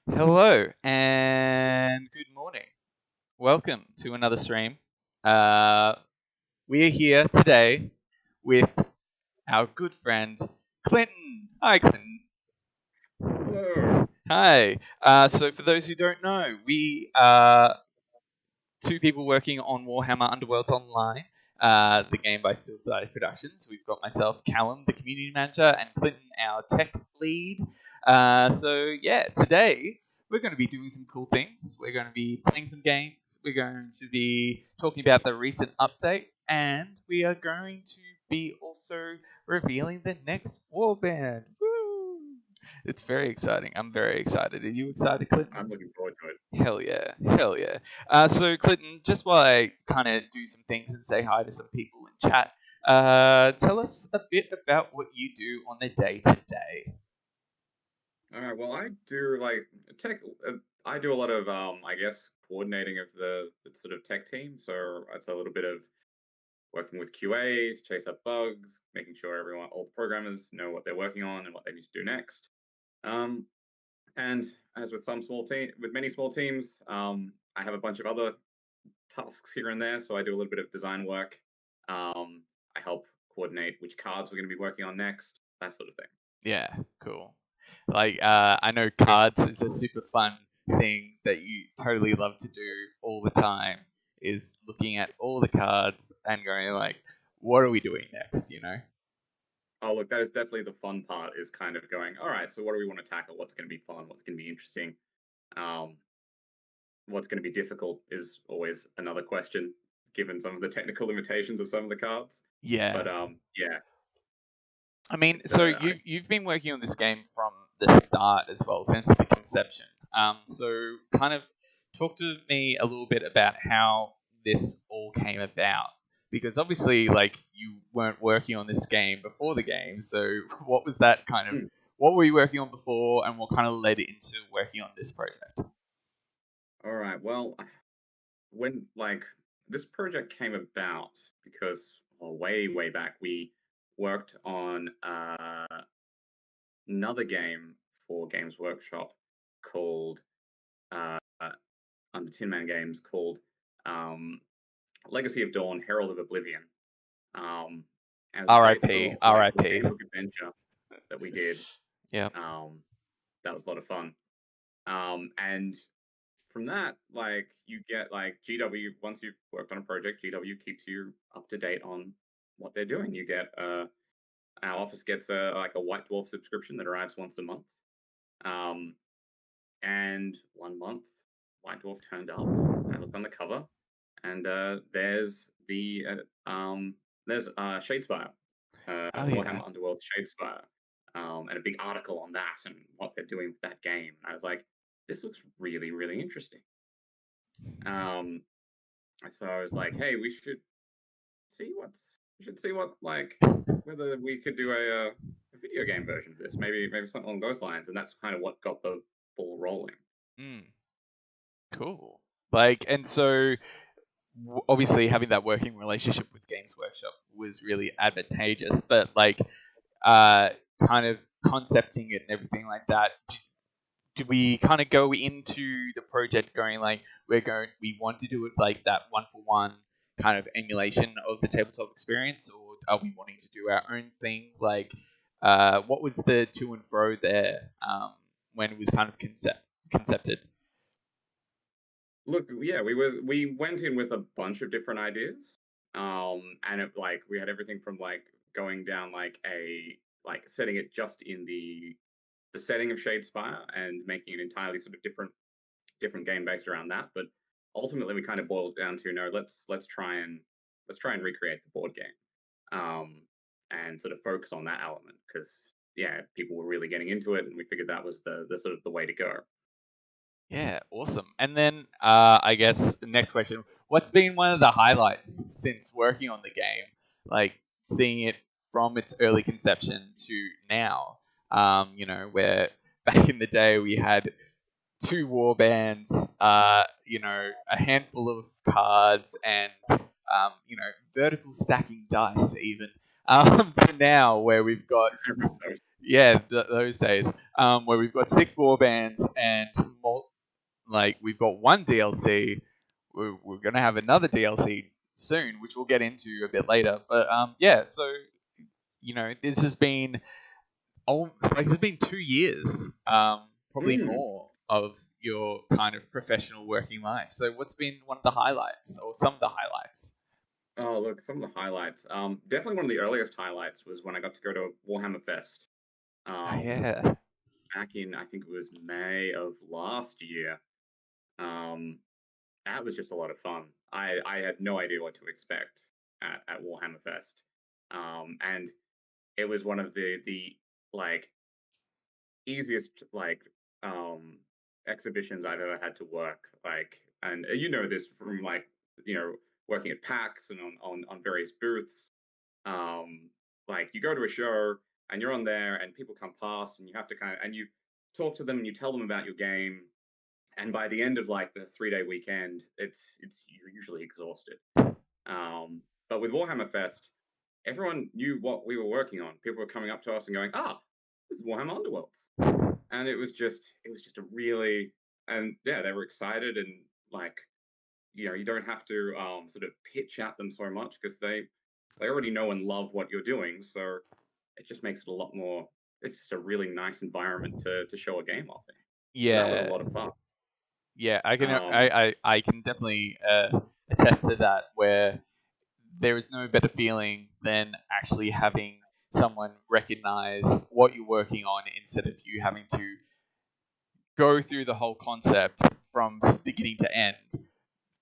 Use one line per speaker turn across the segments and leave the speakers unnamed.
Hello and good morning. Welcome to another stream. Uh, we're here today with our good friend Clinton. Hi, Clinton.
Hello.
Hi. So, for those who don't know, we are two people working on Warhammer Underworlds Online, the game by Still Society Productions. We've got myself, Callum, the community manager, and Clinton, our tech lead. Today we're going to be doing some cool things. We're going to be playing some games. We're going to be talking about the recent update, and we are going to be also revealing the next Warband. Woo! It's very exciting. I'm very excited. Are you excited, Clinton?
I'm looking forward to it.
Hell yeah, hell yeah. So Clinton, just while I kind of do some things and say hi to some people in chat, tell us a bit about what you do on the day to day.
All right. Well, I do like tech. I do a lot of, I guess, coordinating of the sort of tech team. So it's a little bit of working with QA to chase up bugs, making sure all the programmers know what they're working on and what they need to do next. Um, and as with many small teams, I have a bunch of other tasks here and there. So I do a little bit of design work. I help coordinate which cards we're going to be working on next, that sort of thing.
Yeah, cool. Like, I know cards is a super fun thing that you totally love to do all the time. Is looking at all the cards and going like, what are we doing next? You know?
Oh, look, that is definitely the fun part, is kind of going, all right, so what do we want to tackle? What's going to be fun? What's going to be interesting? Um, what's going to be difficult is always another question, given some of the technical limitations of some of the cards.
Yeah.
But yeah.
I mean,
It's,
so
uh, I-
you've been working on this game from the start as well, since the conception. So kind of talk to me a little bit about how this all came about, because obviously, like, you weren't working on this game before the game. So what was that kind of? What were you working on before, and what kind of led into working on this project?
All right. Well, when this project came about because way back we worked on another game for Games Workshop called uh, under Tin Man Games called um, Legacy of Dawn, Herald of Oblivion. And it was a great sort
R.I.P.
of
R.I.P.
gamebook adventure that we did.
Yeah.
That was a lot of fun. And from that, you get GW. Once you've worked on a project, GW keeps you up to date on what they're doing. You get our office gets a White Dwarf subscription that arrives once a month. And one month, White Dwarf turned up. I look on the cover, and there's Shadespire, Warhammer Underworlds Shadespire, and a big article on that and what they're doing with that game. And I was like, this looks really interesting. So I was like, hey, we should see whether we could do a video game version of this, maybe something along those lines. And that's kind of what got the ball rolling.
Cool. Like, and so obviously having that working relationship with Games Workshop was really advantageous, but like, kind of concepting it and everything like that. Did we kind of go into the project going like, we want to do it like that one for one kind of emulation of the tabletop experience, or are we wanting to do our own thing? Like, what was the to and fro there when it was kind of concepted?
Look, yeah, we went in with a bunch of different ideas, and we had everything from going down setting it just in the setting of Shadespire and making an entirely sort of different game based around that. But ultimately, we kind of boiled it down to, no, let's try and recreate the board game, and sort of focus on that element, because yeah, people were really getting into it, and we figured that was the sort of the way to go.
Yeah, awesome. And then I guess the next question: what's been one of the highlights since working on the game? Like seeing it from its early conception to now. Where back in the day we had 2 war bands, a handful of cards, and vertical stacking dice even. To now where we've got those days, where we've got 6 war bands and like we've got one DLC. We're gonna have another DLC soon, which we'll get into a bit later. But yeah, so this has been it's been 2 years, probably
Mm.
more of your kind of professional working life. So what's been one of the highlights, or some of the highlights?
Oh, look, some of the highlights. Definitely one of the earliest highlights was when I got to go to Warhammer Fest.
Oh,
Um,
yeah.
back in I think it was May of last year. Um, that was just a lot of fun. I had no idea what to expect at Warhammer Fest. And it was one of the like easiest um exhibitions I've ever had to work. Like, and you know this from you know working at PAX and on various booths. Um, like you go to a show and you're on there and people come past and you have to and you talk to them and you tell them about your game. And by the end of like the 3 day weekend, it's you're usually exhausted. But with Warhammer Fest, everyone knew what we were working on. People were coming up to us and going, "Ah, this is Warhammer Underworlds," and it was just a really, and yeah, they were excited, and like you don't have to sort of pitch at them so much because they already know and love what you're doing. So it just makes it a lot more. It's just a really nice environment to show a game off in. So that was a
Yeah,
lot of fun.
yeah. I can
Um,
I can definitely attest to that. Where there is no better feeling than actually having someone recognize what you're working on instead of you having to go through the whole concept from beginning to end.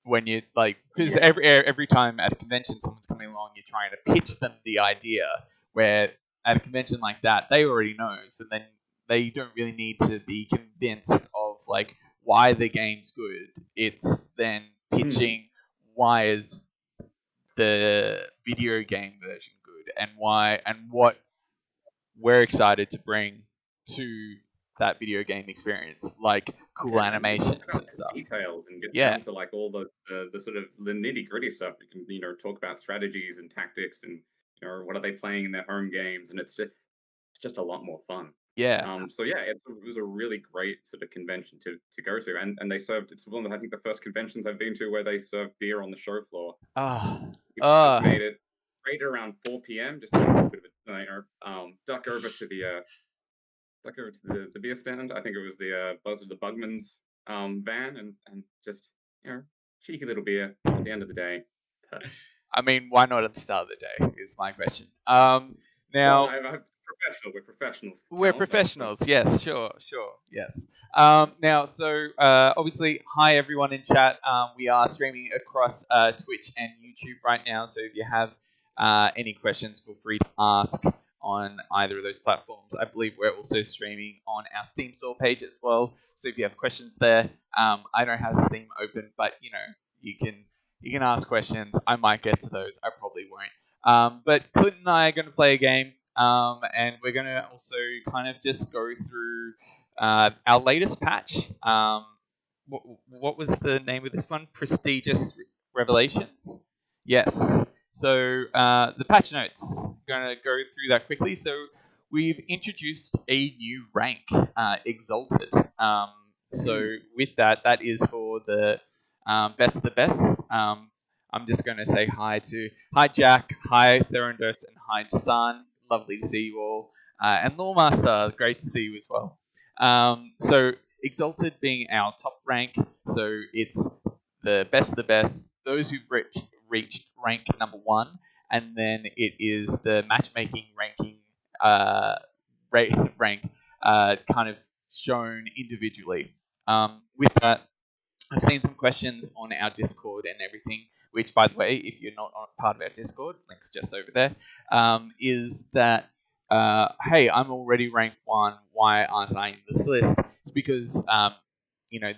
When you like, because
yeah.
every time at a convention someone's coming along, you're trying to pitch them the idea. Where at a convention like that, they already know, so then they don't really need to be convinced of like why the game's good. It's then
Mm,
pitching why is the video game version good, and why and what we're excited to bring to that video game experience, like cool
yeah, you can talk
animations
about
and stuff.
details and get
Yeah.
down to like all the sort of the nitty gritty stuff. You can talk about strategies and tactics and what are they playing in their home games, and it's just a lot more fun.
Yeah.
So yeah, it was a really great sort of convention to go to, and they served. It's one of I think the first conventions I've been to where they serve beer on the show floor,
Ah.
which just
Ah.
made it great around 4 p.m. Just have a little bit of a duck over to the beer stand. I think it was the Buzz of the Bugman's van, and just cheeky little beer at the end of the day. Perfect.
I mean, why not at the start of the day? Is my question.
Well,
Now
I'm professional. We're professionals,
we're
Callum. That's
professionals. Yes, sure, sure, yes. Now, so obviously, hi everyone in chat. We are streaming across Twitch and YouTube right now. So if you have any questions, feel free to ask on either of those platforms. I believe we're also streaming on our Steam store page as well. So if you have questions there, I don't have Steam open, but you can ask questions. I might get to those. I probably won't. But Clinton and I are going to play a game, and we're going to also kind of just go through our latest patch. What was the name of this one? Prestigious Revelations? Yes. So the patch notes, going to go through that quickly. So we've introduced a new rank, Exalted. So with that, that is for the best of the best. I'm just going to say hi Jack, hi Therindos, and hi Jasan. Lovely to see you all. And Lawmaster, great to see you as well. So Exalted being our top rank, so it's the best of the best, those who've reached rank number 1, and then it is the matchmaking ranking rank kind of shown individually. With that, I've seen some questions on our Discord and everything, which, by the way, if you're not on part of our Discord, link's just over there, is that, hey, I'm already ranked 1, why aren't I in this list? It's because,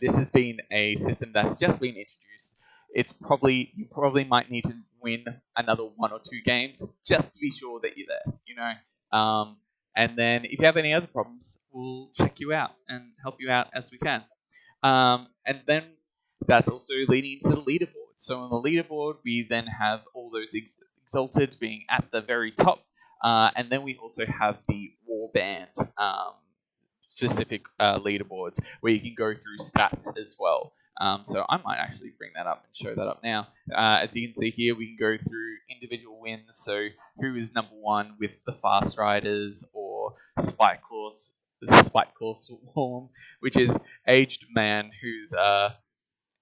this has been a system that's just been introduced. You probably might need to win another 1 or 2 games just to be sure that you're there, and then if you have any other problems, we'll check you out and help you out as we can. And then that's also leading into the leaderboard. So on the leaderboard, we then have all those exalted being at the very top, and then we also have the Warband specific leaderboards where you can go through stats as well. So I might actually bring that up and show that up now. As you can see here, we can go through individual wins. So who is number one with the Fast Riders or Spiteclaw Swarm, which is aged man who's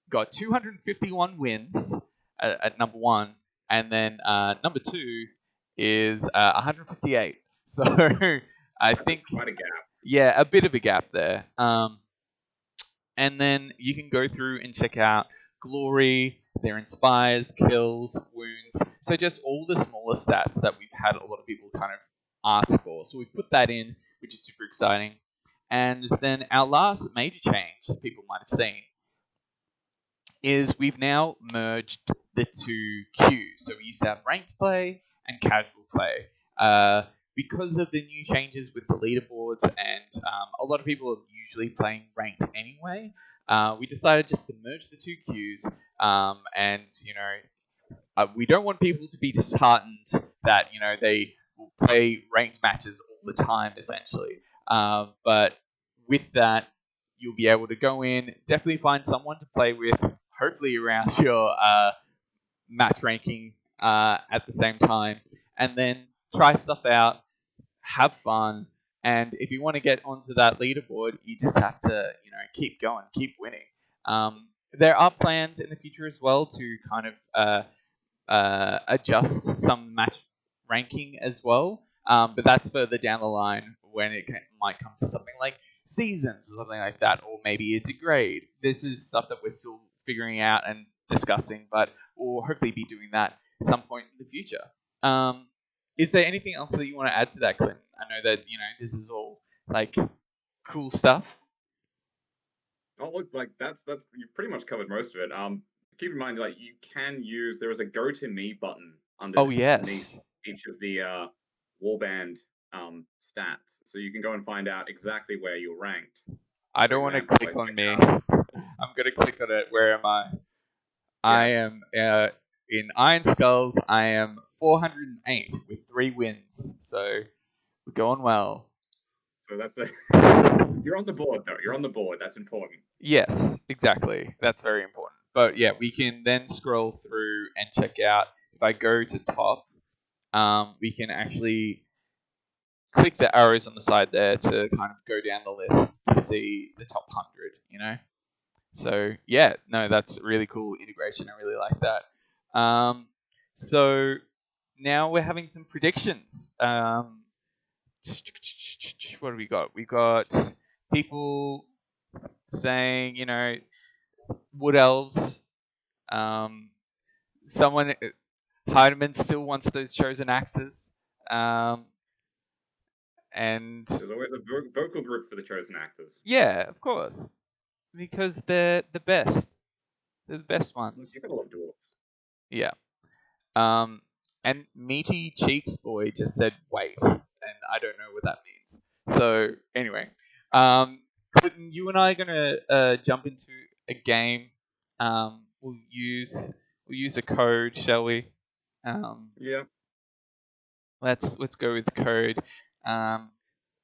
got 251 wins at number one, and then number two is 158. So I think
quite a gap.
Yeah, a bit of a gap there. And then you can go through and check out glory, their inspires, kills, wounds. So just all the smaller stats that we've had a lot of people kind of ask for. So we've put that in, which is super exciting. And then our last major change people might have seen is we've now merged the two queues. So we used to have ranked play and casual play. Because of the new changes with the leaderboards and a lot of people are usually playing ranked anyway, we decided just to merge the two queues. And, we don't want people to be disheartened that, they will play ranked matches all the time, essentially. But with that, you'll be able to go in, definitely find someone to play with, hopefully around your match ranking at the same time, and then try stuff out, have fun, and if you want to get onto that leaderboard, you just have to, keep going, keep winning. There are plans in the future as well to kind of adjust some match ranking as well, but that's further down the line when it might come to something like seasons or something like that, or maybe a degrade. This is stuff that we're still figuring out and discussing, but we'll hopefully be doing that at some point in the future. Is there anything else that you want to add to that, Clinton? I know that this is all like cool stuff.
Oh, look, like that's you've pretty much covered most of it. Keep in mind, like you can use there is a go to me button underneath each of the Warband stats, so you can go and find out exactly where you're ranked.
I don't want to click on me. I'm gonna click on it. Where am I? Yeah. I am in Iron Skulls. I am 408 with 3 wins, so we're going well.
So that's you're on the board though. You're on the board. That's important.
Yes, exactly. That's very important. But yeah, we can then scroll through and check out. If I go to top, we can actually click the arrows on the side there to kind of go down the list to see the top 100, So yeah, no, that's really cool integration. I really like that. So now we're having some predictions. What do we got? We got people saying, wood elves. Someone, Heidemann still wants those chosen axes. And
there's always a vocal group for the chosen axes.
Yeah, of course, because they're the best. They're the best ones.
You gotta love dwarves.
Yeah. And Meaty Cheeks Boy just said wait, and I don't know what that means. So anyway, Clinton, you and I are gonna jump into a game. We'll use a code, shall we?
Yeah.
Let's go with code.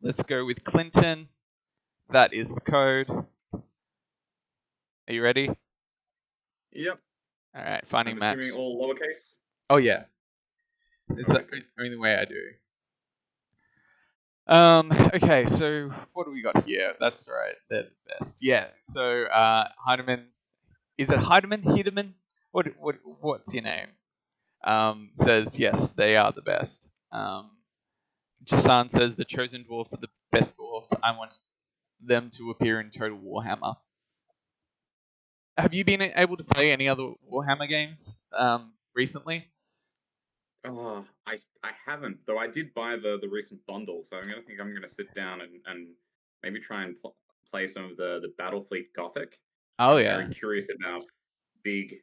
Let's go with Clinton. That is the code. Are you ready?
Yep.
All right, finding match.
Assuming all lowercase?
Oh yeah. It's the only way I do. Okay, so what do we got here? That's right, they're the best. Yeah. So Heidemann, is it Heidemann? Heidemann? What's your name? Says yes, they are the best. Jasan says the chosen dwarfs are the best dwarfs. I want them to appear in Total Warhammer. Have you been able to play any other Warhammer games recently?
I haven't, though I did buy the recent bundle, so I'm gonna sit down and maybe try and play some of the Battlefleet Gothic.
Oh
I'm
yeah.
very curious about big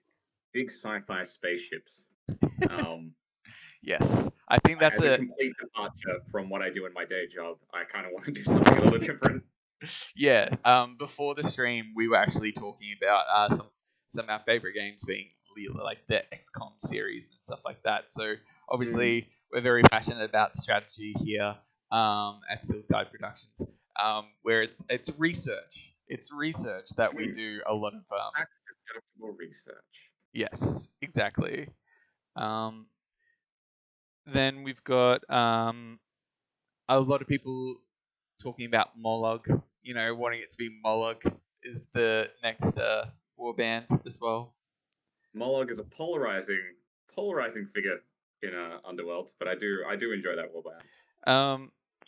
sci-fi spaceships.
Yes, I think that's
a complete departure from what I do in my day job. I kind of want to do something a little different.
Yeah. Before the stream, we were actually talking about some of our favorite games being like the XCOM series and stuff like that. So obviously we're very passionate about strategy here at Steel's Guide Productions. where it's research. It's research that we do a lot of.
Tax deductible research.
Yes, exactly. Then we've got a lot of people talking about Moloch. You know, wanting it to be Moloch is the next warband as well.
Moloch is a polarizing figure in Underworlds, but I do enjoy that warband.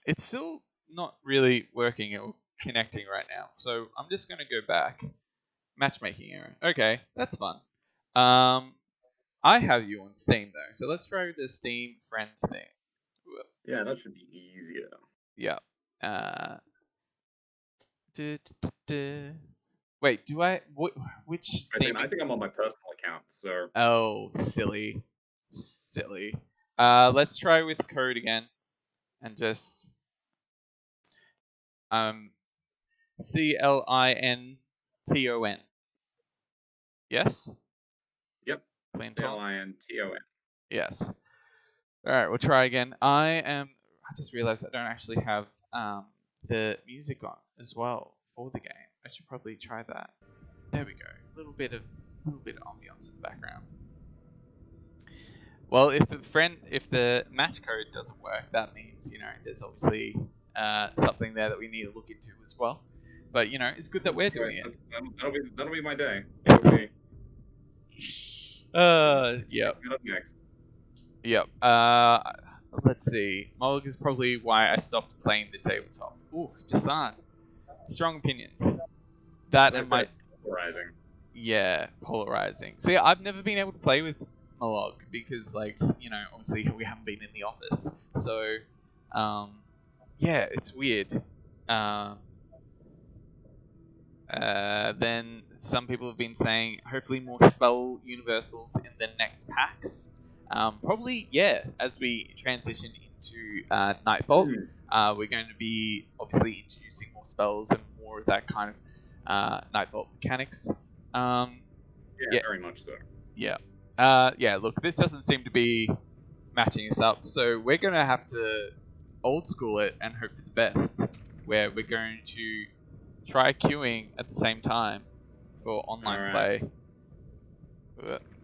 It's still not really working or connecting right now, so I'm just gonna go back. Matchmaking error. Okay, that's fun. I have you on Steam though, so let's try the Steam friends thing.
Yeah, that should be easier.
Yeah. Wait, do I? Which Steam?
I think I'm on my personal account, so.
Oh, silly. Let's try with code again, and just CLINTON. Yes.
Yep.
Clinton.
CLINTON.
Yes. All right, we'll try again. I just realized I don't actually have the music on as well for the game. I should probably try that. There we go. A little bit of ambiance in the background. Well, if the match code doesn't work, that means there's obviously something there that we need to look into as well. But it's good that we're doing it.
That'll be my day.
Yep.
Next.
Yep. Let's see. Moloch is probably why I stopped playing the tabletop. Ooh, Jasan. Strong opinions. That and my
polarizing.
Yeah, polarizing. See, I've never been able to play with Moloch because, obviously we haven't been in the office. So, yeah, it's weird. Then some people have been saying hopefully more spell universals in the next packs. Probably, yeah, as we transition into Nightfall, we're going to be obviously introducing more spells and more of that kind of Nightfall mechanics.
Yeah, very much so.
Yeah. Yeah, look, this doesn't seem to be matching us up, so we're going to have to old school it and hope for the best, where we're going to try queuing at the same time for online play.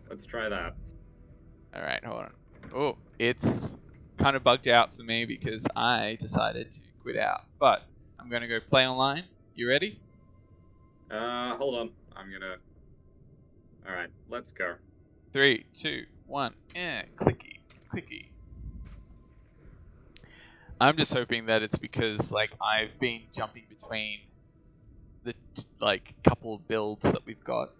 Let's try that.
Alright, hold on. Oh, it's kind of bugged out for me because I decided to quit out. But I'm going to go play online. You ready?
Hold on. Alright, let's go.
3, 2, 1. Yeah, clicky. I'm just hoping that it's because, I've been jumping between the, couple of builds that we've got.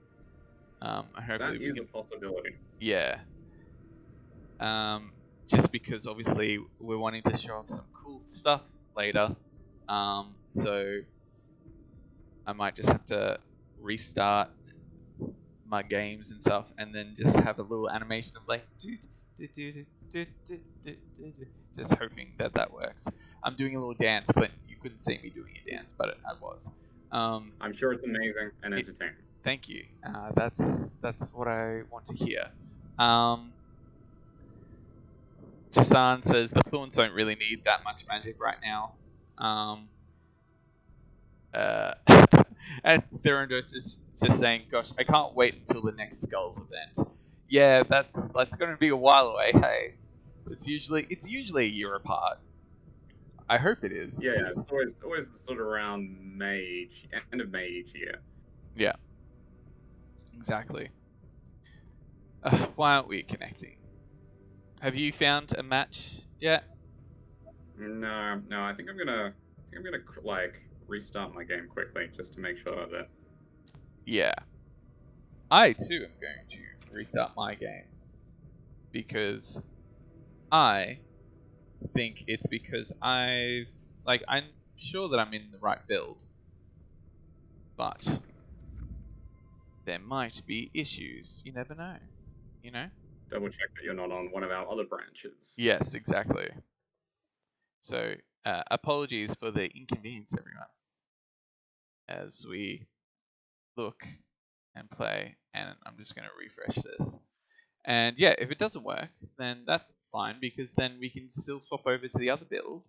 That is a possibility.
Yeah. Just because, obviously, we're wanting to show off some cool stuff later. So I might just have to restart my games and stuff, and then just have a little animation of just hoping that works. I'm doing a little dance, but you couldn't see me doing a dance, but I was.
I'm sure it's amazing and entertaining.
Thank you. That's what I want to hear. Jasan says the Thorns don't really need that much magic right now. And Therondos is just saying, "Gosh, I can't wait until the next Skulls event." Yeah, that's going to be a while away. Hey, it's usually a year apart. I hope it is.
Yeah, it's always sort of around May, end of May each year.
Yeah, exactly. Why aren't we connecting? Have you found a match yet?
No. I think I'm gonna restart my game quickly just to make sure that.
Yeah. I too am going to restart my game because I think it's because I'm sure that I'm in the right build, but there might be issues. You never know.
Double check that you're not on one of our other branches.
Yes, exactly. So, apologies for the inconvenience, everyone, as we look and play, and I'm just going to refresh this. And yeah, if it doesn't work, then that's fine, because then we can still swap over to the other build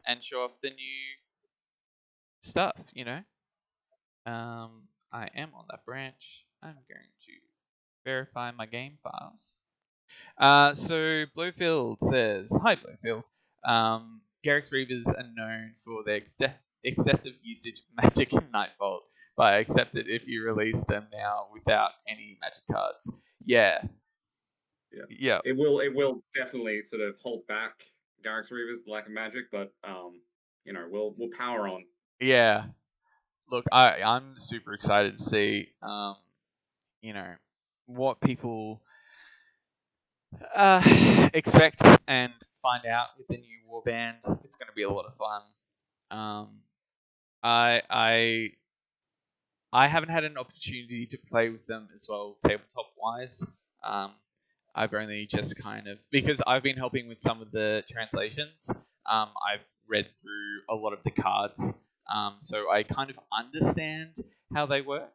and show off the new stuff, you know. I am on that branch. I'm going to verify my game files. So Blowfield says, "Hi Blowfield. Garrick's Reavers are known for their excessive usage of magic in Nightfall, but I accept it if you release them now without any magic cards." Yeah.
Yeah.
Yeah.
It will definitely sort of hold back Garrick's Reavers' lack of magic, but you know, we'll power on.
Yeah. Look, I'm super excited to see you know, what people expect and find out with the new Warband. It's going to be a lot of fun. Um, I haven't had an opportunity to play with them as well, tabletop wise. Um, I've only just kind of, because I've been helping with some of the translations. I've read through a lot of the cards, so I kind of understand how they work.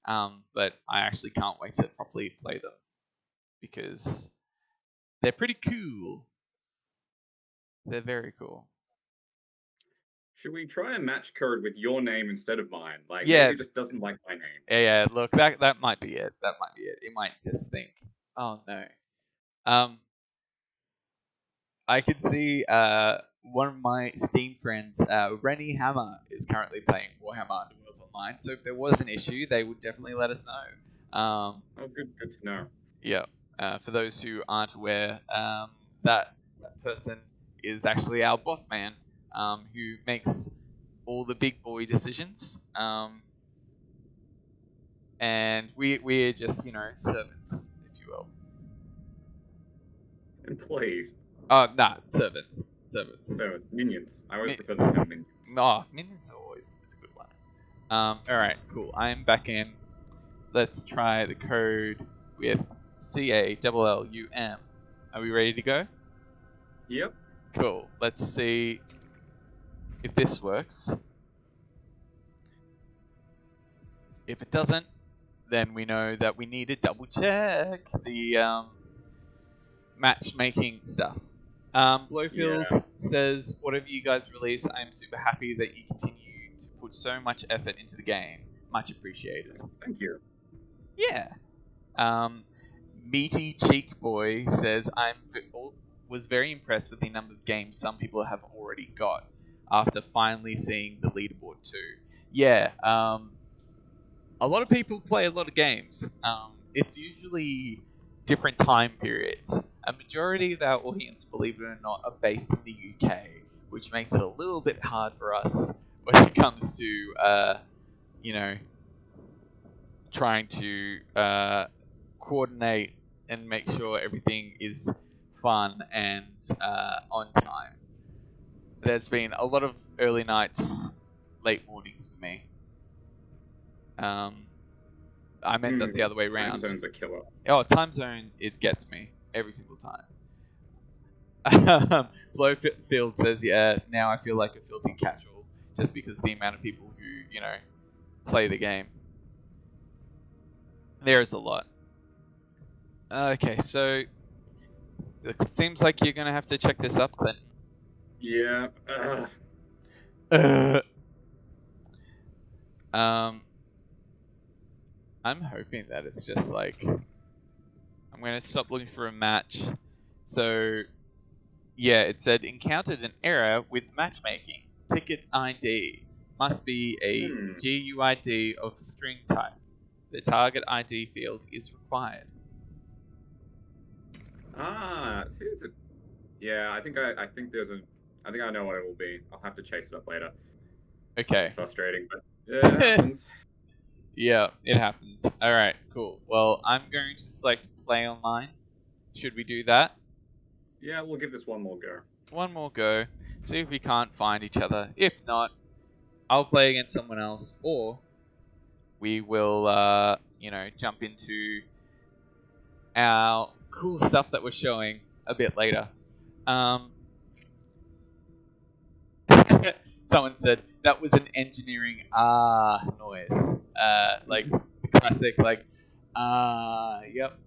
But I actually can't wait to properly play them because they're pretty cool. They're very cool.
Should we try a match code with your name instead of mine? Like
Yeah,
maybe it just doesn't like my name.
yeah. Look, that might be it. That might be it. It might just think, oh no. I could see one of my Steam friends, Rennie Hammer, is currently playing Warhammer Underworlds online. So if there was an issue, they would definitely let us know.
Oh, good to know.
Yeah. For those who aren't aware, that person is actually our boss man, who makes all the big boy decisions. And we're just, servants, if you will.
Employees.
Oh, nah, servants. Servants.
So minions. I always prefer the term minions.
No, minions are always is a good one. Alright, cool. I'm back in. Let's try the code with CALLUM. Are we ready to go?
Yep.
Cool. Let's see if this works. If it doesn't, then we know that we need to double check the matchmaking stuff. Blowfield says, "Whatever you guys release, I'm super happy that you continue to put so much effort into the game. Much appreciated."
Thank you.
Yeah. Meaty Cheek Boy says, was very impressed with the number of games some people have already got after finally seeing the leaderboard too. Yeah, a lot of people play a lot of games. It's usually different time periods. A majority of our audience, believe it or not, are based in the UK, which makes it a little bit hard for us when it comes to, trying to coordinate and make sure everything is fun and on time. There's been a lot of early nights, late mornings for me. I meant that the other way around.
Time zone's a killer.
Oh, time zone, it gets me every single time. Blowfield says, "Yeah, now I feel like a filthy casual just because the amount of people who, play the game. There's a lot." Okay, so it seems like you're gonna have to check this up, Clinton.
Yeah.
I'm hoping that it's just like I'm gonna stop looking for a match. So yeah, it said encountered an error with matchmaking. Ticket ID must be a GUID of string type. The target ID field is required.
See, yeah. I think I know what it will be. I'll have to chase it up later.
Okay.
It's frustrating, but it happens.
Yeah, it happens. All right, cool. Well, I'm going to select play online. Should we do that?
Yeah, we'll give this one more go.
One more go. See if we can't find each other. If not, I'll play against someone else, or we will, jump into our cool stuff that we're showing a bit later. Someone said that was an engineering noise, like the classic, like yep.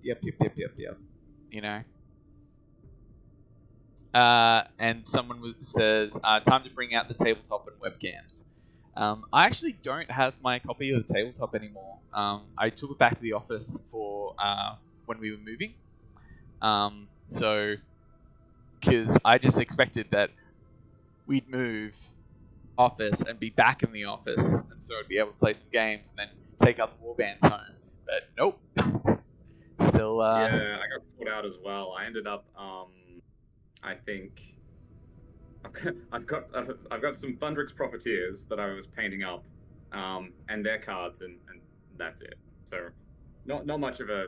You know. And someone says, time to bring out the tabletop and webcams. I actually don't have my copy of the tabletop anymore. I took it back to the office for when we were moving. So, because I just expected that we'd move office and be back in the office, and so I'd be able to play some games and then take other warbands home. But nope, still.
Yeah, I got caught out as well. I ended up, I think I've got some Thundrix Profiteers that I was painting up, and their cards, and that's it. So, not much of a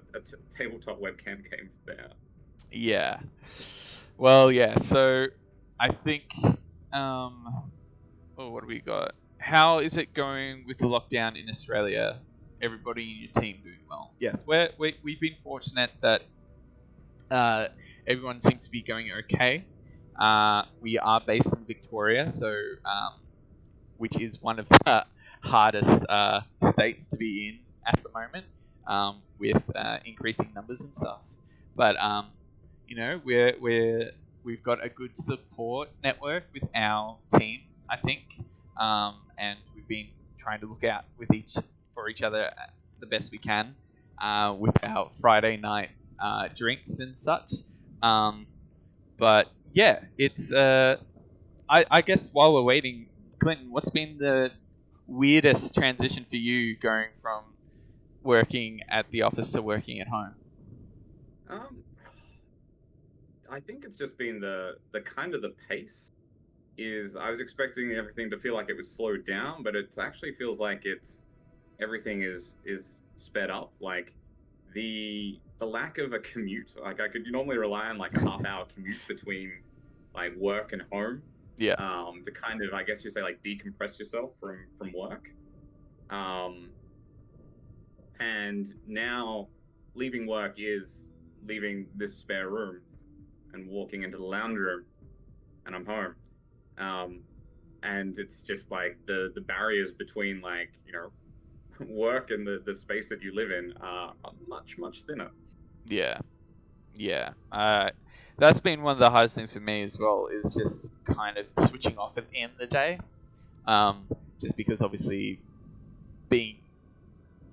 tabletop webcam game there.
Yeah. Well, yeah. So I think. Oh, what do we got? How is it going with the lockdown in Australia? Everybody in your team doing well? Yes, we've been fortunate that everyone seems to be going okay. We are based in Victoria, so which is one of the hardest states to be in at the moment, with increasing numbers and stuff. But you know, we've got a good support network with our team, I think, and we've been trying to look out for each other the best we can, with our Friday night drinks and such. But yeah, it's I guess while we're waiting, Clinton, what's been the weirdest transition for you going from working at the office to working at home?
Um, I think it's just been the kind of the pace is I was expecting everything to feel like it was slowed down, but it actually feels like it's everything is sped up. Like the lack of a commute. Like I could normally rely on like a half-hour commute between like work and home,
Yeah,
to kind of I guess you say like decompress yourself from work. Um, and now leaving work is leaving this spare room and walking into the lounge room, and I'm home. Um, and it's just like the barriers between like work and the space that you live in are much thinner.
yeah, yeah. That's been one of the hardest things for me as well. Is just kind of switching off at the end of the day. Just because obviously being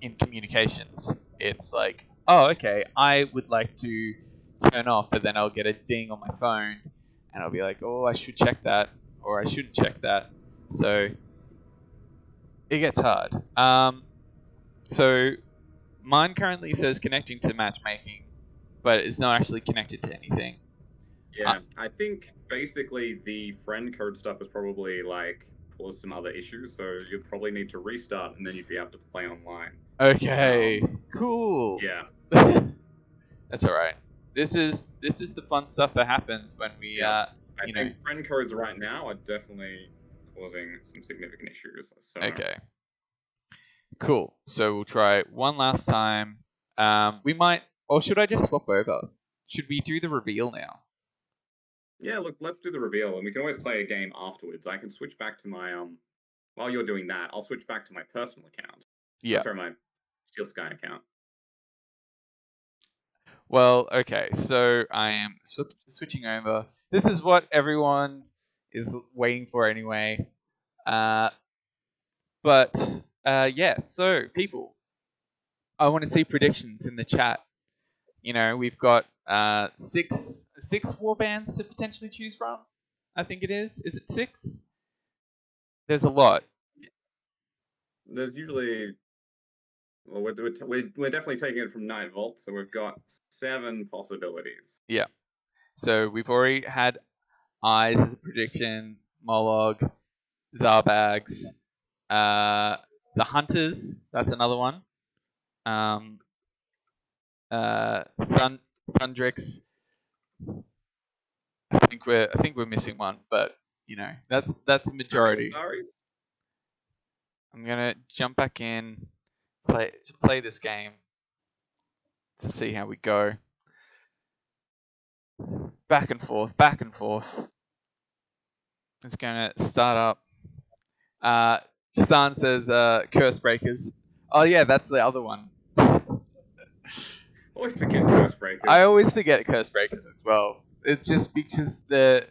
in communications, it's like, oh, okay, I would like to turn off, but then I'll get a ding on my phone, and I'll be like, oh, I should check that, or I shouldn't check that. So it gets hard. So mine currently says connecting to matchmaking, but it's not actually connected to anything.
Yeah, I think basically the friend code stuff is probably like caused some other issues, so you'd probably need to restart and then you'd be able to play online.
Okay, cool.
Yeah,
That's all right. This is the fun stuff that happens when we
yeah. I
you know.
think friend codes right now are definitely causing some significant issues. So
Okay, cool. So we'll try one last time. We might, or should I just swap over? Should we do the reveal now?
yeah, look, let's do the reveal, and we can always play a game afterwards. I can switch back to my while you're doing that, I'll switch back to my personal account. Oh,
Yeah.
sorry, my Steel Sky account.
Well, okay. So I am switching over. This is what everyone is waiting for anyway. Uh, but yeah. So people, I want to see predictions in the chat. You know, we've got six war bands to potentially choose from. I think it is. Is it six? There's a lot.
There's usually well, we're definitely taking it from 9 volt, so we've got 7 possibilities.
Yeah. So we've already had Eyes as a prediction, Molog, Zarbags, the Hunters. That's another one. Thundrix. I think we're missing one, but you know that's a majority. I'm gonna jump back in, play this game to see how we go. Back and forth, back and forth. It's gonna start up. Jasan says Curse Breakers. Oh yeah, that's the other one.
Always forget Curse Breakers.
I always forget Curse Breakers as well. It's just because the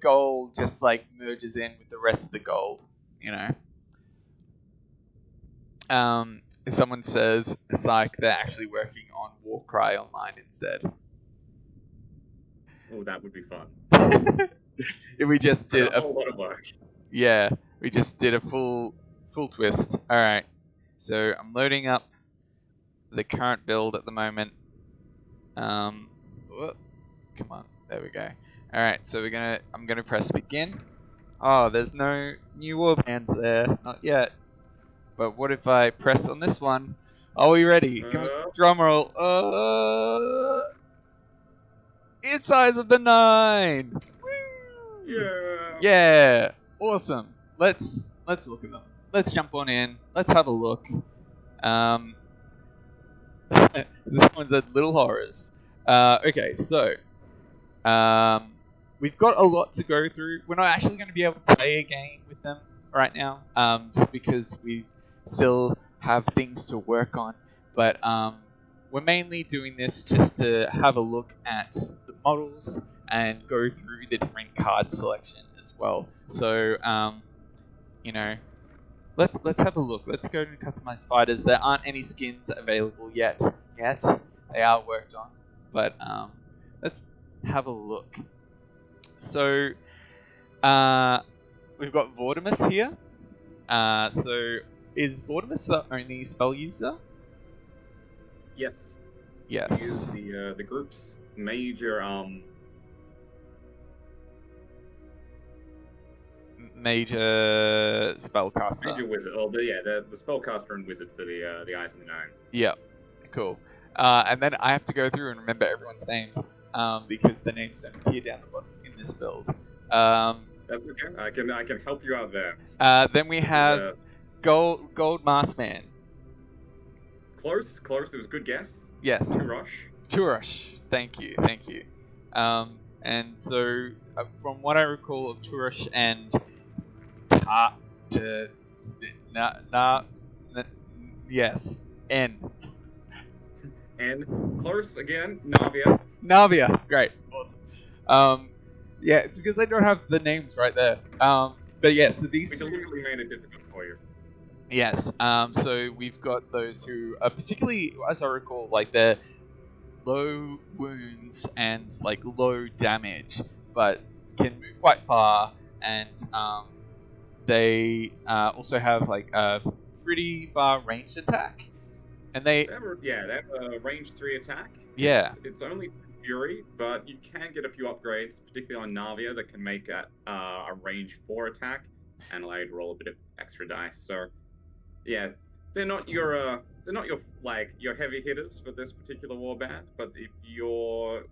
gold just like merges in with the rest of the gold, you know. Someone says, psych, they're actually working on Warcry Online instead.
Oh, that would be fun.
We just did
a whole lot of work.
Yeah, we just did a full twist. Alright, so I'm loading up the current build at the moment. Whoop, come on, there we go. Alright, so I'm gonna press begin. Oh, there's no new warbands there, not yet. But what if I press on this one? Are we ready? Come on, drum roll. It's Eyes of the Nine.
Yeah.
Yeah. Awesome. Let's look at them. Let's jump on in. Let's have a look. This one's a Little Horrors. Okay, so we've got a lot to go through. We're not actually going to be able to play a game with them right now, just because we still have things to work on. But we're mainly doing this just to have a look at the models and go through the different card selection as well. So, you know, let's have a look. Let's go to customize fighters. There aren't any skins available yet. They are worked on, but let's have a look. So, we've got Vortimus here. So, is Vortimus the only spell user?
Yes.
Yes.
He is the group's major
major spellcaster.
Major wizard. Oh, the spellcaster and wizard for the Eyes of the Nine.
Yeah. Cool. And then I have to go through and remember everyone's names, because the names don't appear down the bottom in this build.
That's okay. I can help you out there.
Then we have Gold Maskman.
Close. It was a good guess.
Yes.
Turush.
Thank you. And so, from what I recall of Turush and yes, N.
Close again. Navia.
Great. Awesome. Yeah, it's because I don't have the names right there. But yeah, so these.
We deliberately made it difficult for you.
Yes. So we've got those who are particularly, as I recall, like they're low wounds and like low damage, but can move quite far, and they also have like a pretty far ranged attack, and they
have a range 3 attack.
Yeah,
it's only Fury, but you can get a few upgrades, particularly on Navia, that can make a range 4 attack and allow you to roll a bit of extra dice. So yeah, they're not your heavy hitters for this particular warband, but if you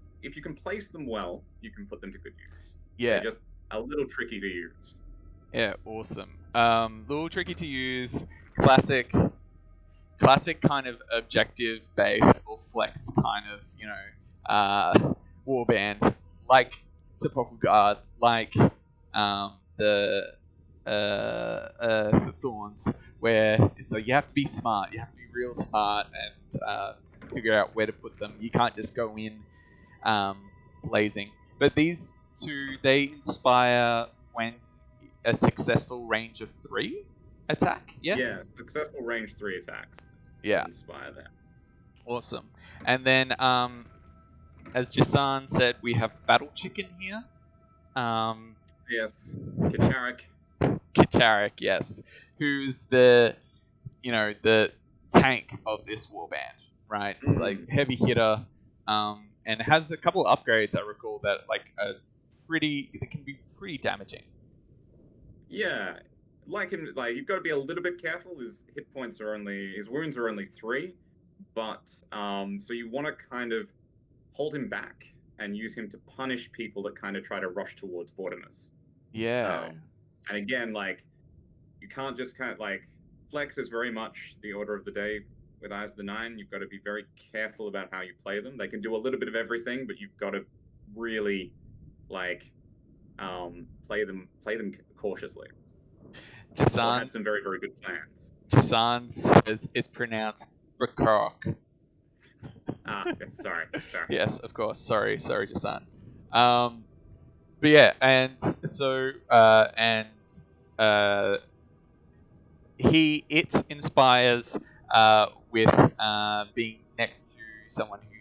can place them well, you can put them to good use.
Yeah,
they're just a little tricky to use.
Yeah, awesome. Little tricky to use, classic kind of objective based or flex kind of, warband, like Sepulchral Guard, like the Thorns, where it's like you have to be smart, you have to be real smart and figure out where to put them. You can't just go in blazing. But these two, they inspire when a successful range of 3 attack. Yes.
Yeah, successful range 3 attacks.
Yeah.
Inspire that.
Awesome. And then, as Jason said, we have Battle Chicken here.
Yes,
Kacharik, yes, who's the tank of this warband, right? Like heavy hitter, and has a couple of upgrades I recall that that can be pretty damaging.
Yeah, like him, you've got to be a little bit careful. His wounds are only 3, but so you want to kind of hold him back and use him to punish people that kind of try to rush towards Vortimus.
Yeah.
And again, you can't just flex is very much the order of the day with Eyes of the Nine. You've got to be very careful about how you play them. They can do a little bit of everything, but you've got to really play them cautiously.
Jason
had some very, very good plans.
Jason says it's pronounced Brakok.
Yes, sorry.
Yes, of course. Sorry, Jason. But yeah, and so it inspires with being next to someone who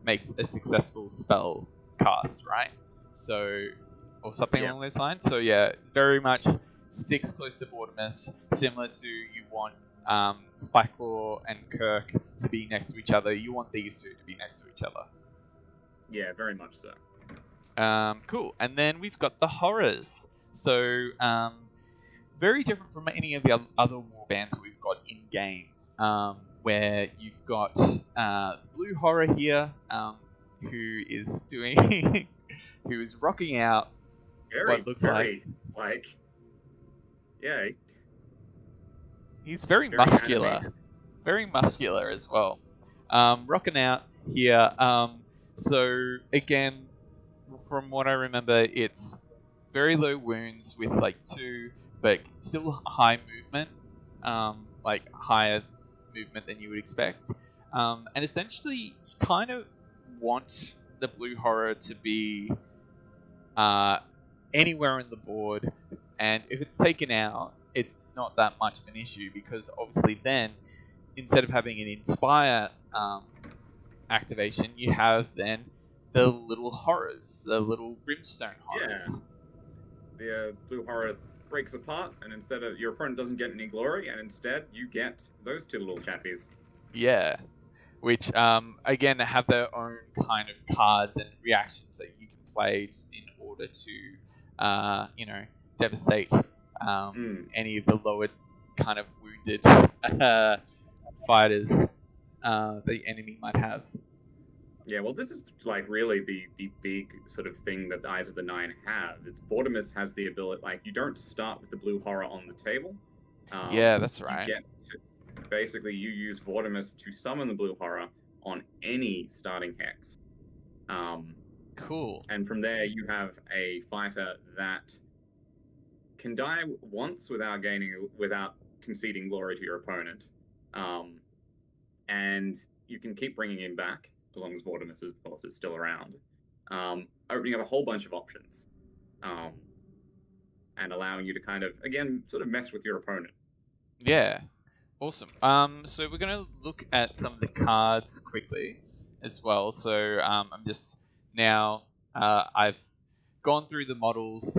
makes a successful spell cast, right? So, or something
Yeah.
along those lines. So yeah, very much sticks close to Vortimus, similar to you want Spikelaw and Kirk to be next to each other. You want these two to be next to each other.
Yeah, very much so.
Cool. And then we've got the horrors. So very different from any of the other warbands we've got in game. Where you've got Blue Horror here, who is doing, who is rocking out what looks
like, yeah,
he's very
very
muscular,
animated.
very muscular as well. Rocking out here. So again, from what I remember, it's very low wounds with like 2, but still high movement, like higher movement than you would expect. And essentially, you kind of want the Blue Horror to be anywhere on the board, and if it's taken out, it's not that much of an issue because obviously then, instead of having an Inspire activation, you have then the little horrors, the little brimstone horrors.
Yeah. The Blue Horror breaks apart, and instead of your opponent doesn't get any glory, and instead you get those 2 little chappies.
Yeah, which again have their own kind of cards and reactions that you can play in order to, devastate any of the lower kind of wounded fighters the enemy might have.
Yeah, well, this is like really the big sort of thing that the Eyes of the Nine have. It's Vortimus has the ability, like, you don't start with the Blue Horror on the table.
Yeah, that's right.
Basically, you use Vortimus to summon the Blue Horror on any starting hex.
Cool.
And from there, you have a fighter that can die once without conceding glory to your opponent. And you can keep bringing him back as long as Vortimus, of course, is still around, opening up a whole bunch of options, and allowing you to kind of, again, sort of mess with your opponent.
Yeah, awesome. So we're going to look at some of the cards quickly as well. So I'm just now, I've gone through the models,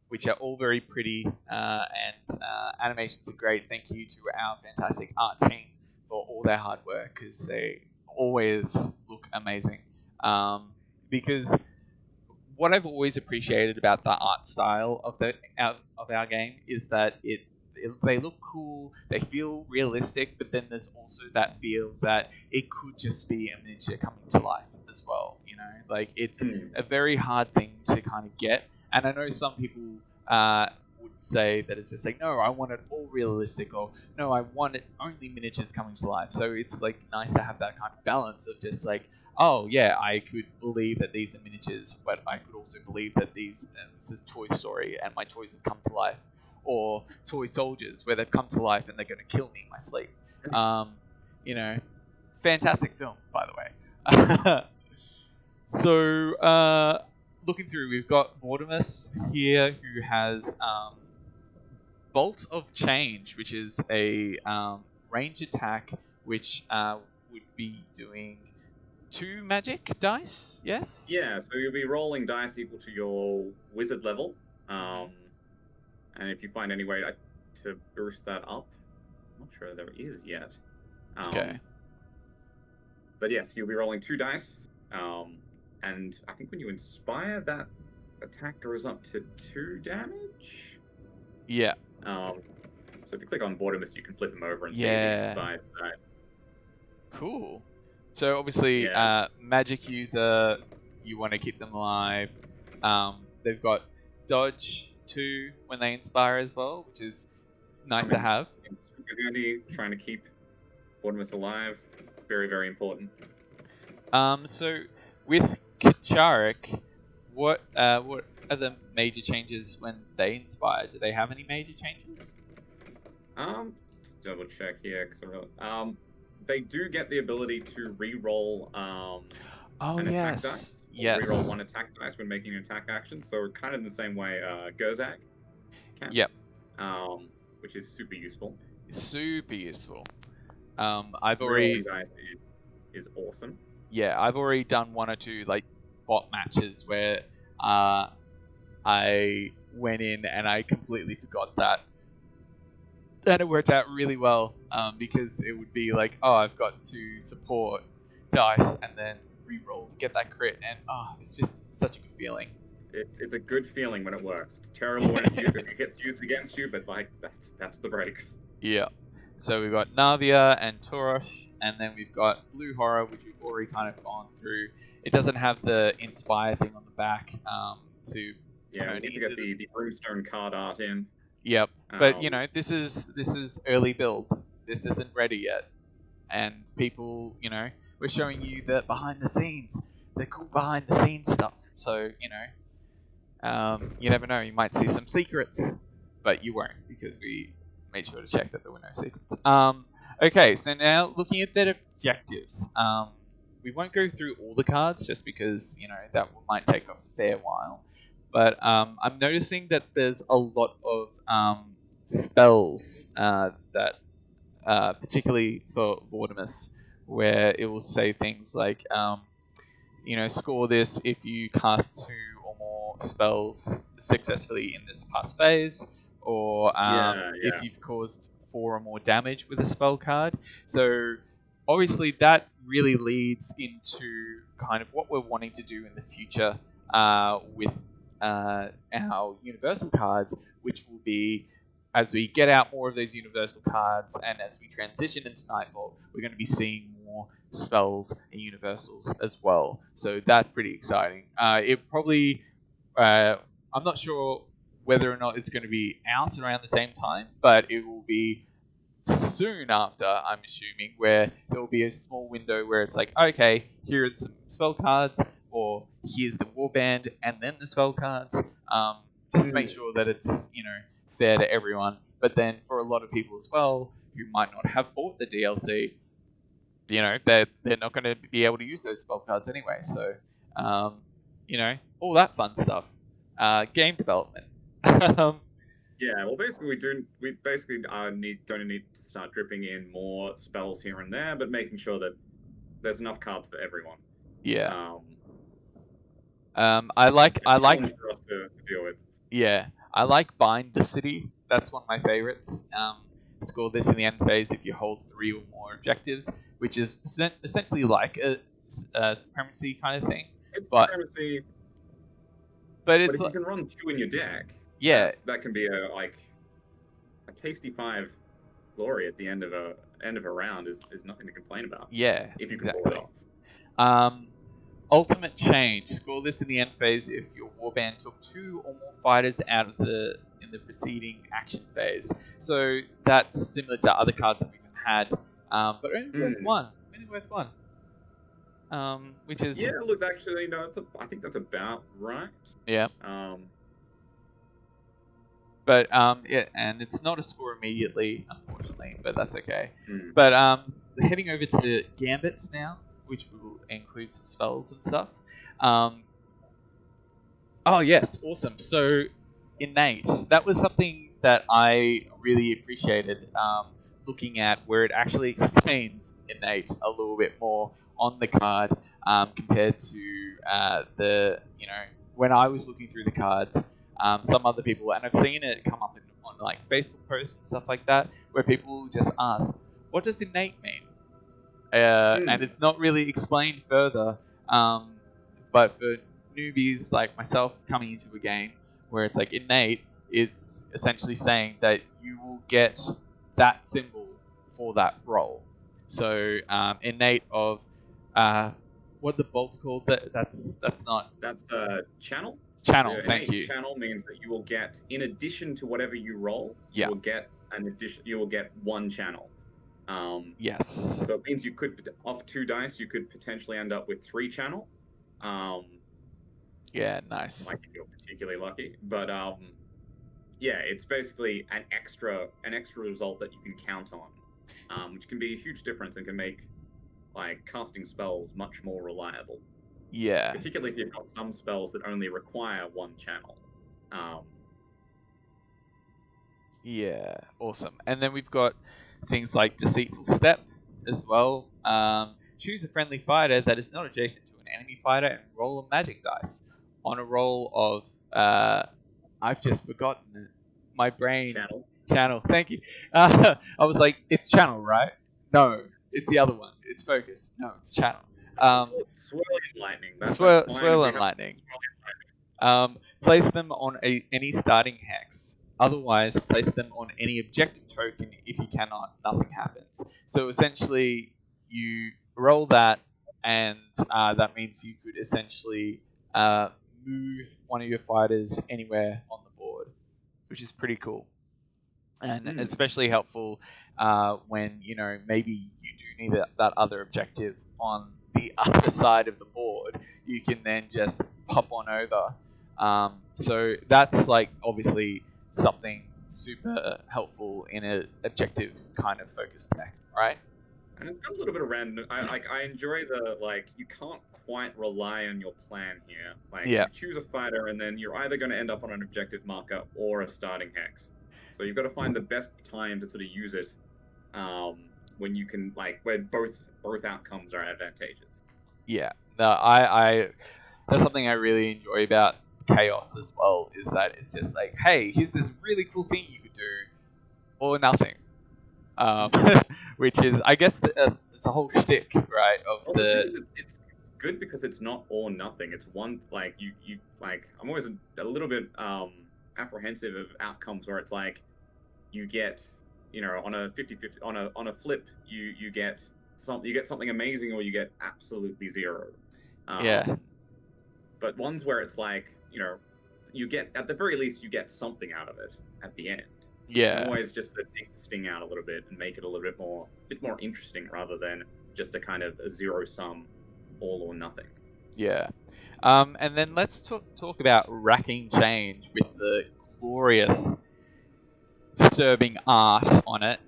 which are all very pretty, and animations are great. Thank you to our fantastic art team for all their hard work, because they always look amazing. Because what I've always appreciated about the art style of our game is that they look cool, they feel realistic, but then there's also that feel that it could just be a miniature coming to life as well. Like it's a very hard thing to kind of get, and I know some people would say that it's just like, no, I want it all realistic, or no, I want it only miniatures coming to life. So it's like nice to have that kind of balance of just like, oh yeah, I could believe that these are miniatures, but I could also believe that this is Toy Story and my toys have come to life, or Toy Soldiers where they've come to life and they're going to kill me in my sleep. Fantastic films, by the way. So looking through, we've got Vortimus here, who has Bolt of Change, which is a range attack, which would be doing 2 magic dice, yes?
Yeah, so you'll be rolling dice equal to your wizard level, and if you find any way to boost that up, I'm not sure there is yet.
Okay.
But yes, you'll be rolling 2 dice, and I think when you inspire, that attack goes up to 2 damage.
Yeah.
So if you click on Vortimus, you can flip him over and see
Yeah.
the inspired side.
Cool. So obviously, magic user, you want to keep them alive. They've got dodge 2 when they inspire as well, which is nice to have.
Super handy, trying to keep Vortimus alive. Very, very important.
So with Kacharik, what are the major changes when they inspire? Do they have any major changes?
Let's double check here. They do get the ability to re-roll an attack dice.
Yes.
Re-roll 1 attack dice when making an attack action. So kind of in the same way Gozak can.
Yep.
which is super useful.
Super useful. I've
Rerolling
already
dice is awesome.
I've already done 1 or 2 like bot matches where I went in and I completely forgot that. And it worked out really well because it would be like, oh, I've got to support dice and then re-roll to get that crit, and it's just such a good feeling.
It's a good feeling when it works. It's terrible when it gets used against you, but like that's the breaks.
Yeah. So we've got Navia and Torosh, and then we've got Blue Horror, which we've already kind of gone through. It doesn't have the Inspire thing on the back to turn
we need to
into
get the Brimstone card art in.
Yep, but you know, this is early build. This isn't ready yet, and people, you know, we're showing you the behind the scenes, the cool behind the scenes stuff. So you know, you never know. You might see some secrets, but you won't because we made sure to check that there were no secrets. Okay, so now looking at the objectives. We won't go through all the cards just because you know that might take a fair while. But I'm noticing that there's a lot of spells that, particularly for Vortimus, where it will say things like, you know, score this if you cast 2 or more spells successfully in this past phase, or if you've caused 4 or more damage with a spell card. So obviously that really leads into kind of what we're wanting to do in the future with our universal cards, which will be, as we get out more of those universal cards and as we transition into Nightfall, we're going to be seeing more spells and universals as well. So that's pretty exciting. It probably, I'm not sure whether or not it's going to be out around the same time, but it will be soon after, I'm assuming, where there will be a small window where it's like, okay, here are some spell cards, or here's the Warband and then the spell cards, just to make sure that it's, you know, fair to everyone. But then for a lot of people as well who might not have bought the DLC, you know, they're not going to be able to use those spell cards anyway. So, you know, all that fun stuff. Game development.
Yeah, well, basically we basically going to need to start dripping in more spells here and there, but making sure that there's enough cards for everyone.
Yeah. I like
for us to deal with.
Yeah, I like Bind the City. That's one of my favorites. Score this in the end phase if you hold 3 or more objectives, which is essentially like a supremacy kind of thing.
It's
but
supremacy,
but it's
if you can run 2 in your deck,
yeah,
that can be a tasty 5 glory at the end of a round is nothing to complain about.
Yeah,
if you can
exactly.
pull it off.
Ultimate Change. Score this in the end phase if your warband took 2 or more fighters out of in the preceding action phase. So that's similar to other cards that we've had, but only worth 1. Only worth 1. Which is
look, actually, no, I think that's about right.
Yeah. But and it's not a score immediately, unfortunately, but that's okay. But heading over to the Gambits now, which will include some spells and stuff. Oh yes, awesome. So Innate, that was something that I really appreciated, looking at where it actually explains Innate a little bit more on the card, compared to the, you know, when I was looking through the cards, some other people, and I've seen it come up on like Facebook posts and stuff like that, where people just ask, what does Innate mean? And it's not really explained further, but for newbies like myself coming into a game where it's like Innate, it's essentially saying that you will get that symbol for that role. So Innate of what the bolt's called? That's
Channel.
Channel.
So
thank you.
Channel means that you will get, in addition to whatever you roll,
you
will get you will get 1 channel.
Yes.
So it means you could, off 2 dice, you could potentially end up with 3 channel.
Yeah, nice.
Like if you're particularly lucky, but yeah, it's basically an extra result that you can count on, which can be a huge difference and can make like casting spells much more reliable.
Yeah.
Particularly if you've got some spells that only require 1 channel.
Yeah, awesome. And then we've got things like Deceitful Step as well. Choose a friendly fighter that is not adjacent to an enemy fighter and roll a magic dice. On a roll of, I've just forgotten it. My brain. Channel. Thank you. I was like, it's channel, right? No, it's the other one. It's focus. No, it's channel.
Swirling Lightning.
Swirl and Lightning. Place them on any starting hex. Otherwise, place them on any objective token. If you cannot, nothing happens. So essentially, you roll that, and that means you could essentially move one of your fighters anywhere on the board, which is pretty cool. And especially helpful when, maybe you do need that other objective on the other side of the board. You can then just pop on over. So that's like obviously something super helpful in an objective kind of focused deck, right?
And it's got a little bit of random. I enjoy the you can't quite rely on your plan here. You choose a fighter and then you're either going to end up on an objective marker or a starting hex. So you've got to find the best time to sort of use it when you can where both outcomes are advantageous.
Yeah, no, I that's something I really enjoy about Chaos as well, is that it's just like, hey, here's this really cool thing you could do, or nothing. Which is, I guess, it's a whole shtick, right?
It's good because it's not or nothing. It's one you I'm always a little bit apprehensive of outcomes where it's like you get on a 50-50 on a flip you get something amazing or you get absolutely zero.
Yeah.
But ones where it's you get, at the very least, you get something out of it at the end.
Yeah.
And always just to take the sting out a little bit and make it a little bit more interesting rather than just a kind of a zero sum, all or nothing.
Yeah. And then let's talk about Racking Change with the glorious, disturbing art on it.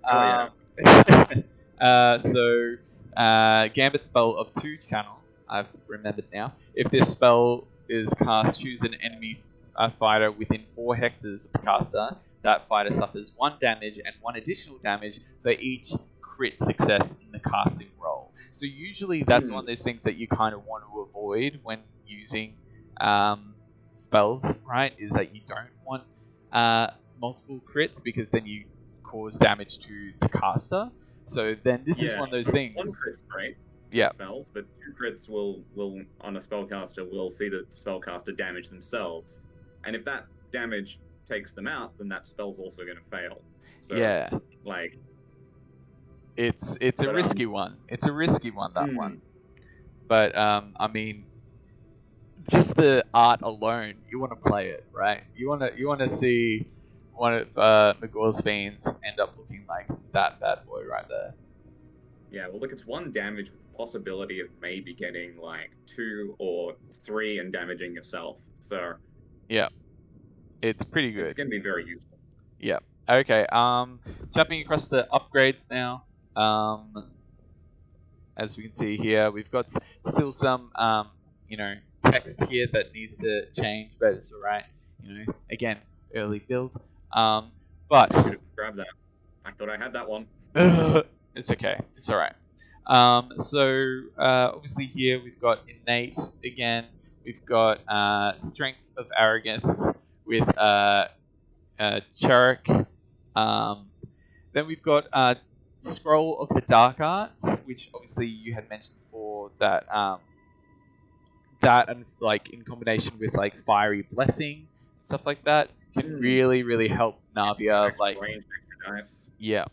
Gambit spell of 2 channel. I've remembered now. If this spell is cast, choose an enemy fighter within 4 hexes of the caster. That fighter suffers 1 damage and 1 additional damage for each crit success in the casting roll. So usually that's one of those things that you kind of want to avoid when using spells, right? Is that you don't want multiple crits because then you cause damage to the caster. So then this is one of those things.
1 crit's great.
Yeah.
Spells, but 2 crits will on a spellcaster will see the spellcaster damage themselves, and if that damage takes them out, then that spell's also going to fail. So
it's a risky one. It's a risky one, that one. But I mean, just the art alone, you want to play it, right? You want to see one of Magor's Fiends end up looking like that bad boy right there.
Yeah, well, look, it's 1 damage with the possibility of maybe getting 2 or 3 and damaging yourself. So
yeah, it's pretty good.
It's going to be very useful.
Yeah. Okay. Jumping across the upgrades now. As we can see here, we've got still some text here that needs to change, but it's all right. Again, early build. But
grab that. I thought I had that one.
It's okay. It's all right. Obviously here we've got innate again. We've got strength of arrogance with Charrick. Then we've got scroll of the dark arts, which obviously you had mentioned before that that and in combination with fiery blessing and stuff like that can really help Navia.
Range, nice.
Yeah.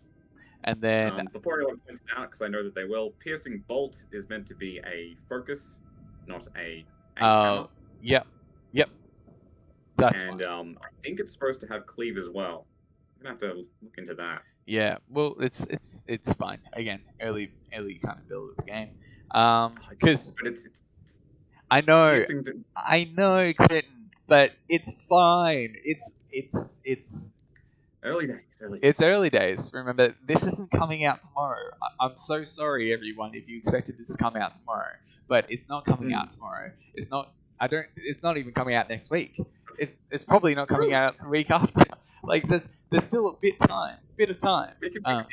And then
before anyone points it out, because I know that they will, piercing bolt is meant to be a focus, not a hammer.
Yep. That's
and I think it's supposed to have cleave as well. I'm gonna have to look into that.
Yeah, well, it's fine. Again, early kind of build of the game. Because
it's
I know, Clinton, but it's fine. It's
early days.
It's early days. Remember, this isn't coming out tomorrow. I'm so sorry, everyone, if you expected this to come out tomorrow, but it's not coming out tomorrow. It's not. It's not even coming out next week. It's probably not coming out the week after. Like there's still a bit of time.
We can,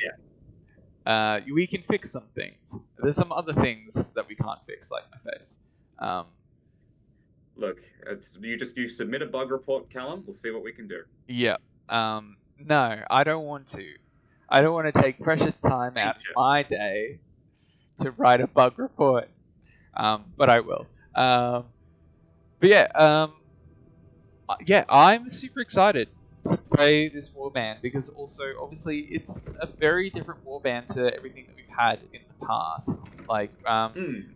We can fix some things. There's some other things that we can't fix, like my face.
Look, you submit a bug report, Callum. We'll see what we can do.
Yeah. No, I don't want to. I don't want to take precious time out of my day to write a bug report. But I will. But yeah, I'm super excited to play this Warband because also, obviously, it's a very different Warband to everything that we've had in the past. Like,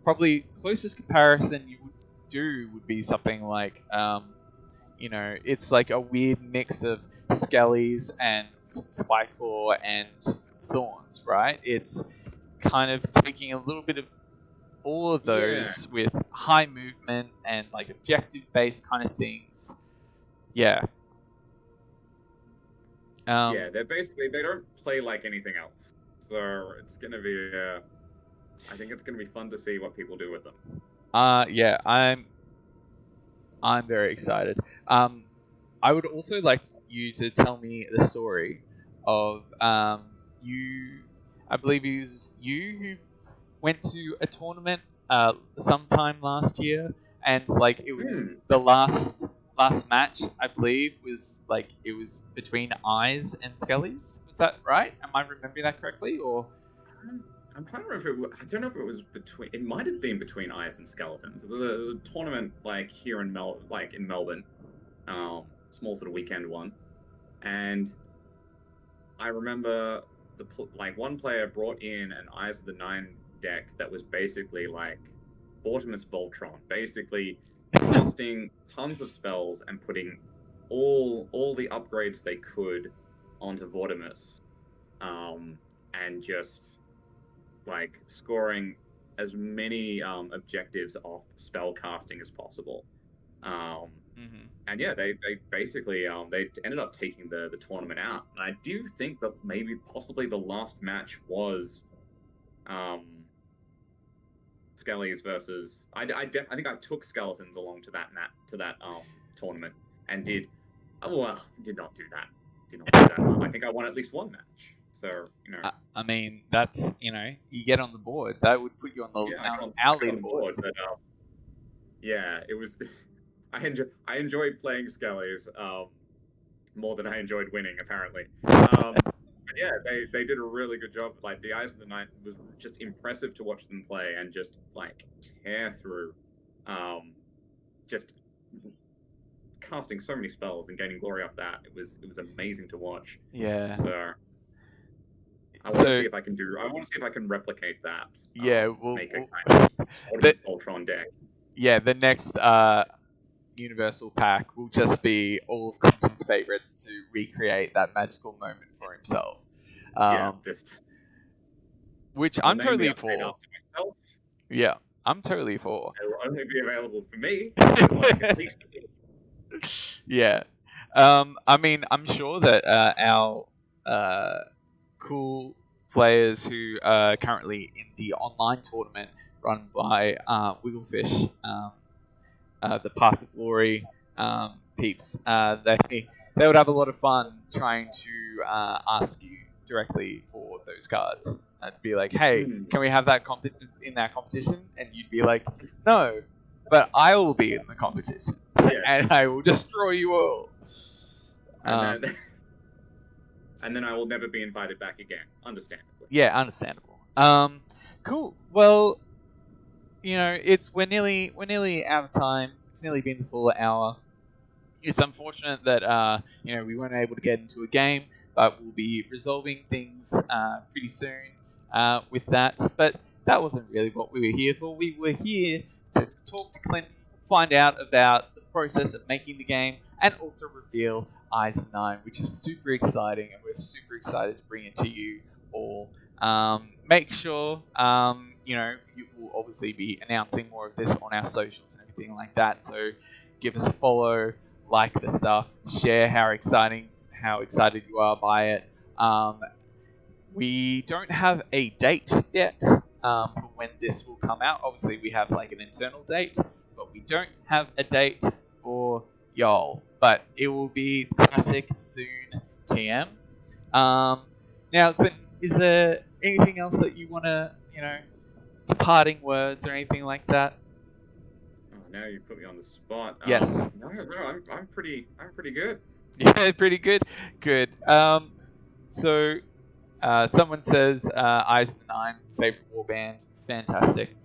probably closest comparison you would do would be something like, you know, it's like a weird mix of Skellies and Spikeclaw and Thorns, right? It's kind of taking a little bit of all of those with high movement and like objective-based kind of things. Yeah.
Yeah, they don't play like anything else, so it's gonna be. I think it's gonna be fun to see what people do with them.
Yeah, I'm very excited. I would also like you to tell me the story of you. I believe it was you who went to a tournament sometime last year, and like it was the last match. I believe was like it was between Eyes and Skellies. Was that right? Am I remembering that correctly, or?
I'm trying to remember. I don't know if it was between. It might have been between Eyes and Skeletons. It was a tournament like here in Melbourne, small sort of weekend one, and I remember one player brought in an Eyes of the Nine deck that was basically like Vortimus Voltron, basically casting tons of spells and putting all the upgrades they could onto Vortimus, and just like scoring as many objectives off spell casting as possible. And yeah, they basically they ended up taking the tournament out. And I do think that possibly the last match was Skellies versus I think I took Skeletons along to that tournament and did not do that. I think I won at least one match. So, you know,
I mean, that's, you know, you get on the board. That would put you on the our leaderboard.
But yeah, it was. I enjoyed playing Skellies more than I enjoyed winning, apparently. But yeah, they did a really good job. Like the Eyes of the Night was just impressive to watch them play and just like tear through, just casting so many spells and gaining glory off that. It was amazing to watch.
Yeah.
So I want to see if I can replicate that.
Yeah,
make a kind of Ultron deck.
Yeah, the next Universal pack will just be all of Clinton's favorites to recreate that magical moment for himself. Which I'm totally for. Yeah, I'm totally for.
It will only be available for me. Like, at least
yeah. I mean, I'm sure that our cool players who are currently in the online tournament run by Wigglefish, the Path of Glory peeps, they would have a lot of fun trying to ask you directly for those cards. And be like, hey, can we have that in that competition? And you'd be like, no, but I will be in the competition. Yes. And I will destroy you all.
And then I will never be invited back again. Understandable.
Yeah, understandable. Cool. Well, you know, we're nearly out of time. It's nearly been the full hour. It's unfortunate that you know, we weren't able to get into a game, but we'll be resolving things pretty soon with that. But that wasn't really what we were here for. We were here to talk to Clinton, find out about the process of making the game, and also reveal Eyes of Nine, which is super exciting, and we're super excited to bring it to you all. Make sure, you know, you will obviously be announcing more of this on our socials and everything like that. So give us a follow, like the stuff, share how excited you are by it. We don't have a date yet for when this will come out. Obviously, we have like an internal date, but we don't have a date for y'all. But it will be classic soon. TM. Now, Clinton, is there anything else that you want to, departing words or anything like that?
Oh, now you put me on the spot.
Yes.
No, I'm pretty good.
Yeah, pretty good. Good. So someone says Eyes of the Nine, favorite warband, fantastic.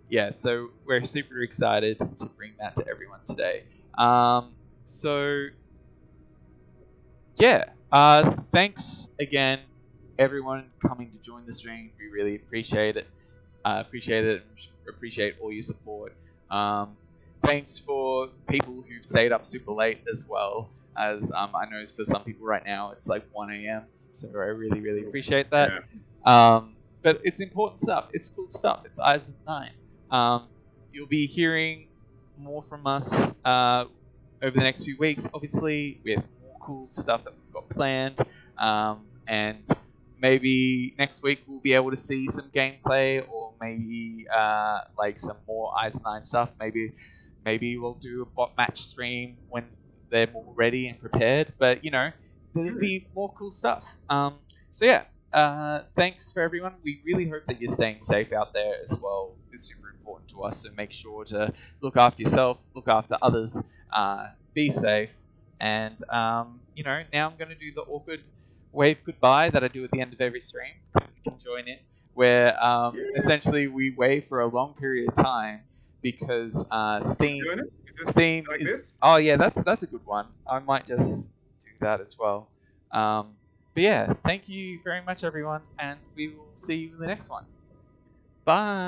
Yeah, so we're super excited to bring that to everyone today. So yeah, thanks again, everyone coming to join the stream. We really appreciate it. Appreciate all your support. Thanks for people who've stayed up super late as well, as I know for some people right now it's like 1 a.m. So I really appreciate that.
Yeah.
But it's important stuff. It's cool stuff. It's Eyes of the Nine. You'll be hearing more from us over the next few weeks. Obviously, we have more cool stuff that we've got planned, and maybe next week we'll be able to see some gameplay, or maybe like some more Eyes of the Nine stuff. Maybe we'll do a bot match stream when they're more ready and prepared. But there'll be more cool stuff. So yeah, thanks for everyone. We really hope that you're staying safe out there as well. It's super important to us, so make sure to look after yourself, look after others, be safe. And now I'm going to do the awkward wave goodbye that I do at the end of every stream. You can join in, where essentially we wave for a long period of time because Steam
like
is.
This?
Oh yeah, that's a good one. I might just do that as well. But yeah, thank you very much, everyone, and we will see you in the next one. Bye.